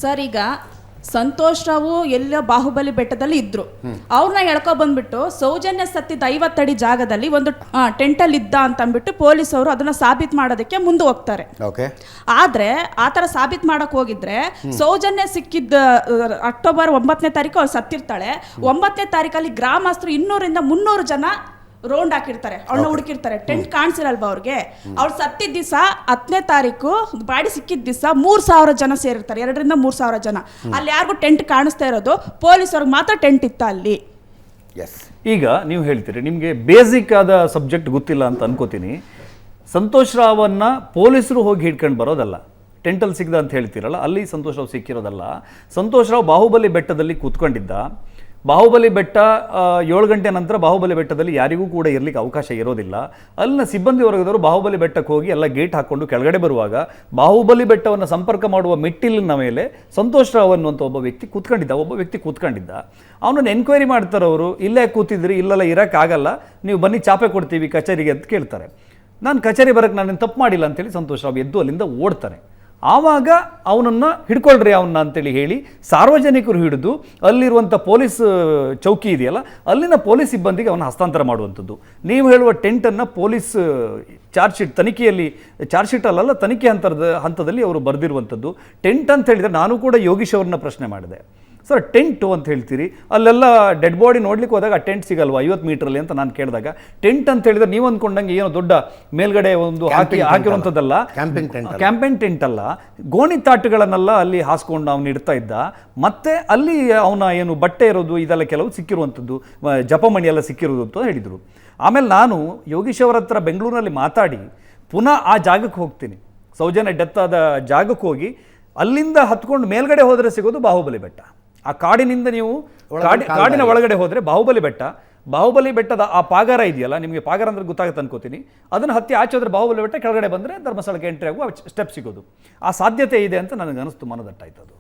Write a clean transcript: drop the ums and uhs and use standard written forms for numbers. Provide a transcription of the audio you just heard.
Sir, ಈಗ ಸಂತೋಷ್ ರಾವು ಎಲ್ಲ ಬಾಹುಬಲಿ ಬೆಟ್ಟದಲ್ಲಿ ಇದ್ರು. ಅವ್ರನ್ನ ಎಳ್ಕೊ ಬಂದ್ಬಿಟ್ಟು ಸೌಜನ್ಯ ಸತ್ತಿದ್ದ 50 ಅಡಿ ಜಾಗದಲ್ಲಿ ಒಂದು ಟೆಂಟಲ್ಲಿ ಇದ್ದ ಅಂತ ಅಂದ್ಬಿಟ್ಟು ಪೊಲೀಸವರು ಅದನ್ನ ಸಾಬೀತ್ ಮಾಡೋದಕ್ಕೆ ಮುಂದೆ ಹೋಗ್ತಾರೆ. ಆದ್ರೆ ಆತರ ಸಾಬೀತ್ ಮಾಡಕ್ ಹೋಗಿದ್ರೆ ಸೌಜನ್ಯ ಸಿಕ್ಕಿದ್ದ ಅಕ್ಟೋಬರ್ 9ನೇ ತಾರೀಕು ಅವ್ರು ಸತ್ತಿರ್ತಾಳೆ. 9ನೇ ತಾರೀಕಲ್ಲಿ ಗ್ರಾಮಸ್ಥರು 200 ಇಂದ 300 ಜನ ರೌಂಡ್ ಹಾಕಿರ್ತಾರೆ, ಅವಳನ್ನ ಹುಡುಕಿರ್ತಾರೆ. ಟೆಂಟ್ ಕಾಣಿಸಿರಲ್ವಾ ಅವ್ರಿಗೆ? ಅವ್ಳು ಸತ್ತಿದ್ದ ದಿವಸ 10ನೇ ತಾರೀಕು ಬಾಡಿ ಸಿಕ್ಕಿದ ದಿವಸ 3000 ಜನ ಸೇರಿರ್ತಾರೆ, 2 ರಿಂದ 3000 ಜನ. ಅಲ್ಲಿ ಯಾರಿಗೂ ಟೆಂಟ್ ಕಾಣಿಸ್ತಾ ಇರೋದು, ಪೊಲೀಸವ್ರಿಗೆ ಮಾತ್ರ ಟೆಂಟ್ ಇತ್ತ ಅಲ್ಲಿ. ಈಗ ನೀವು ಹೇಳ್ತೀರಿ ನಿಮಗೆ ಬೇಸಿಕ್ ಆದ ಸಬ್ಜೆಕ್ಟ್ ಗೊತ್ತಿಲ್ಲ ಅಂತ ಅನ್ಕೋತೀನಿ. ಸಂತೋಷ್ ರಾವನ್ನ ಪೊಲೀಸರು ಹೋಗಿ ಹಿಡ್ಕೊಂಡು ಬರೋದಲ್ಲ, ಟೆಂಟಲ್ಲಿ ಸಿಗ್ದ ಅಂತ ಹೇಳ್ತೀರಲ್ಲ, ಅಲ್ಲಿ ಸಂತೋಷ್ ರಾವ್ ಸಿಕ್ಕಿರೋದಲ್ಲ. ಸಂತೋಷ್ ರಾವ್ ಬಾಹುಬಲಿ ಬೆಟ್ಟದಲ್ಲಿ ಕೂತ್ಕೊಂಡಿದ್ದ. ಬಾಹುಬಲಿ ಬೆಟ್ಟ 7 ಗಂಟೆ ನಂತರ ಬಾಹುಬಲಿ ಬೆಟ್ಟದಲ್ಲಿ ಯಾರಿಗೂ ಕೂಡ ಇರಲಿಕ್ಕೆ ಅವಕಾಶ ಇರೋದಿಲ್ಲ. ಅಲ್ಲಿನ ಸಿಬ್ಬಂದಿ ವರ್ಗದವರು ಬಾಹುಬಲಿ ಬೆಟ್ಟಕ್ಕೆ ಹೋಗಿ ಎಲ್ಲ ಗೇಟ್ ಹಾಕ್ಕೊಂಡು ಕೆಳಗಡೆ ಬರುವಾಗ ಬಾಹುಬಲಿ ಬೆಟ್ಟವನ್ನು ಸಂಪರ್ಕ ಮಾಡುವ ಮೆಟ್ಟಿಲಿನ ಮೇಲೆ ಸಂತೋಷ್ ರಾವ್ ಅನ್ನುವಂಥ ಒಬ್ಬ ವ್ಯಕ್ತಿ ಕೂತ್ಕೊಂಡಿದ್ದ. ಅವನನ್ನು ಎನ್ಕ್ವೈರಿ ಮಾಡ್ತಾರೆ ಅವರು. ಇಲ್ಲೇ ಕೂತಿದ್ರಿ, ಇಲ್ಲೆಲ್ಲ ಇರೋಕ್ಕಾಗಲ್ಲ, ನೀವು ಬನ್ನಿ ಚಾಪೆ ಕೊಡ್ತೀವಿ ಕಚೇರಿಗೆ ಅಂತ ಕೇಳ್ತಾರೆ. ನಾನು ಕಚೇರಿ ಬರೋಕ್ಕೆ ನಾನೇನು ತಪ್ಪು ಮಾಡಿಲ್ಲ ಅಂತೇಳಿ ಸಂತೋಷ್ ರಾವ್ ಎದ್ದು ಅಲ್ಲಿಂದ ಓಡ್ತಾನೆ. ಆವಾಗ ಅವನನ್ನು ಹಿಡ್ಕೊಳ್ರಿ ಅವನ್ನ ಅಂತೇಳಿ ಹೇಳಿ ಸಾರ್ವಜನಿಕರು ಹಿಡಿದು ಅಲ್ಲಿರುವಂಥ ಪೊಲೀಸ್ ಚೌಕಿ ಇದೆಯಲ್ಲ, ಅಲ್ಲಿನ ಪೊಲೀಸ್ ಸಿಬ್ಬಂದಿಗೆ ಅವನ್ನ ಹಸ್ತಾಂತರ ಮಾಡುವಂಥದ್ದು. ನೀವು ಹೇಳುವ ಟೆಂಟನ್ನು ಪೊಲೀಸ್ ಚಾರ್ಜ್ ಶೀಟ್ ಅಲ್ಲಲ್ಲ, ತನಿಖೆ ಹಂತದಲ್ಲಿ ಅವರು ಬರೆದಿರುವಂಥದ್ದು. ಟೆಂಟ್ ಅಂತ ಹೇಳಿದರೆ ನಾನು ಕೂಡ ಯೋಗೀಶ್ ಅವ್ರನ್ನ ಪ್ರಶ್ನೆ ಮಾಡಿದೆ. ಸರ್, ಟೆಂಟು ಅಂತ ಹೇಳ್ತೀರಿ, ಅಲ್ಲೆಲ್ಲ ಡೆಡ್ ಬಾಡಿ ನೋಡ್ಲಿಕ್ಕೆ ಹೋದಾಗ ಆ ಟೆಂಟ್ ಸಿಗಲ್ವಾ 50 ಮೀಟ್ರಲ್ಲಿ ಅಂತ ನಾನು ಕೇಳಿದಾಗ, ಟೆಂಟ್ ಅಂತ ಹೇಳಿದ್ರೆ ನೀವು ಅಂದ್ಕೊಂಡಂಗೆ ಏನೋ ದೊಡ್ಡ ಮೇಲ್ಗಡೆ ಒಂದು ಹಾಕಿರುವಂಥದ್ದಲ್ಲ, ಕ್ಯಾಂಪೇನ್ ಟೆಂಟ್ ಅಲ್ಲ, ಗೋಣಿ ತಾಟುಗಳನ್ನೆಲ್ಲ ಅಲ್ಲಿ ಹಾಸ್ಕೊಂಡು ಅವನು ಇಡ್ತಾ ಇದ್ದ. ಮತ್ತೆ ಅಲ್ಲಿ ಅವನ ಏನು ಬಟ್ಟೆ ಇರೋದು ಇದೆಲ್ಲ ಕೆಲವು ಸಿಕ್ಕಿರುವಂಥದ್ದು, ಜಪಮಣಿ ಎಲ್ಲ ಸಿಕ್ಕಿರೋದು ಅಂತ ಹೇಳಿದರು. ಆಮೇಲೆ ನಾನು ಯೋಗೀಶ್ ಅವರ ಹತ್ರ ಬೆಂಗಳೂರಿನಲ್ಲಿ ಮಾತಾಡಿ ಪುನಃ ಆ ಜಾಗಕ್ಕೆ ಹೋಗ್ತೀನಿ, ಸೌಜನ್ಯ ಡೆತ್ ಆದ ಜಾಗಕ್ಕೆ ಹೋಗಿ ಅಲ್ಲಿಂದ ಹತ್ಕೊಂಡು ಮೇಲ್ಗಡೆ ಹೋದರೆ ಸಿಗೋದು ಬಾಹುಬಲಿ ಬೆಟ್ಟ. ಆ ಕಾಡಿನಿಂದ ನೀವು ಕಾಡಿನ ಒಳಗಡೆ ಹೋದರೆ ಬಾಹುಬಲಿ ಬೆಟ್ಟದ ಆ ಪಾಗಾರ ಇದೆಯಲ್ಲ, ನಿಮಗೆ ಪಾಗಾರ ಅಂದ್ರೆ ಗೊತ್ತಾಗುತ್ತೆ ಅನ್ಕೋತೀನಿ, ಅದನ್ನು ಹತ್ತಿ ಆಚೆ ಹೋದ್ರೆ ಬಾಹುಬಲಿ ಬೆಟ್ಟ, ಕೆಳಗಡೆ ಬಂದರೆ ಧರ್ಮಸ್ಥಳಕ್ಕೆ ಎಂಟ್ರಿ ಆಗುವ ಸ್ಟೆಪ್ ಸಿಗೋದು. ಆ ಸಾಧ್ಯತೆ ಇದೆ ಅಂತ ನನಗೆ ಅನಿಸ್ತು, ಮನದಟ್ಟಾಯ್ತು ಅದು.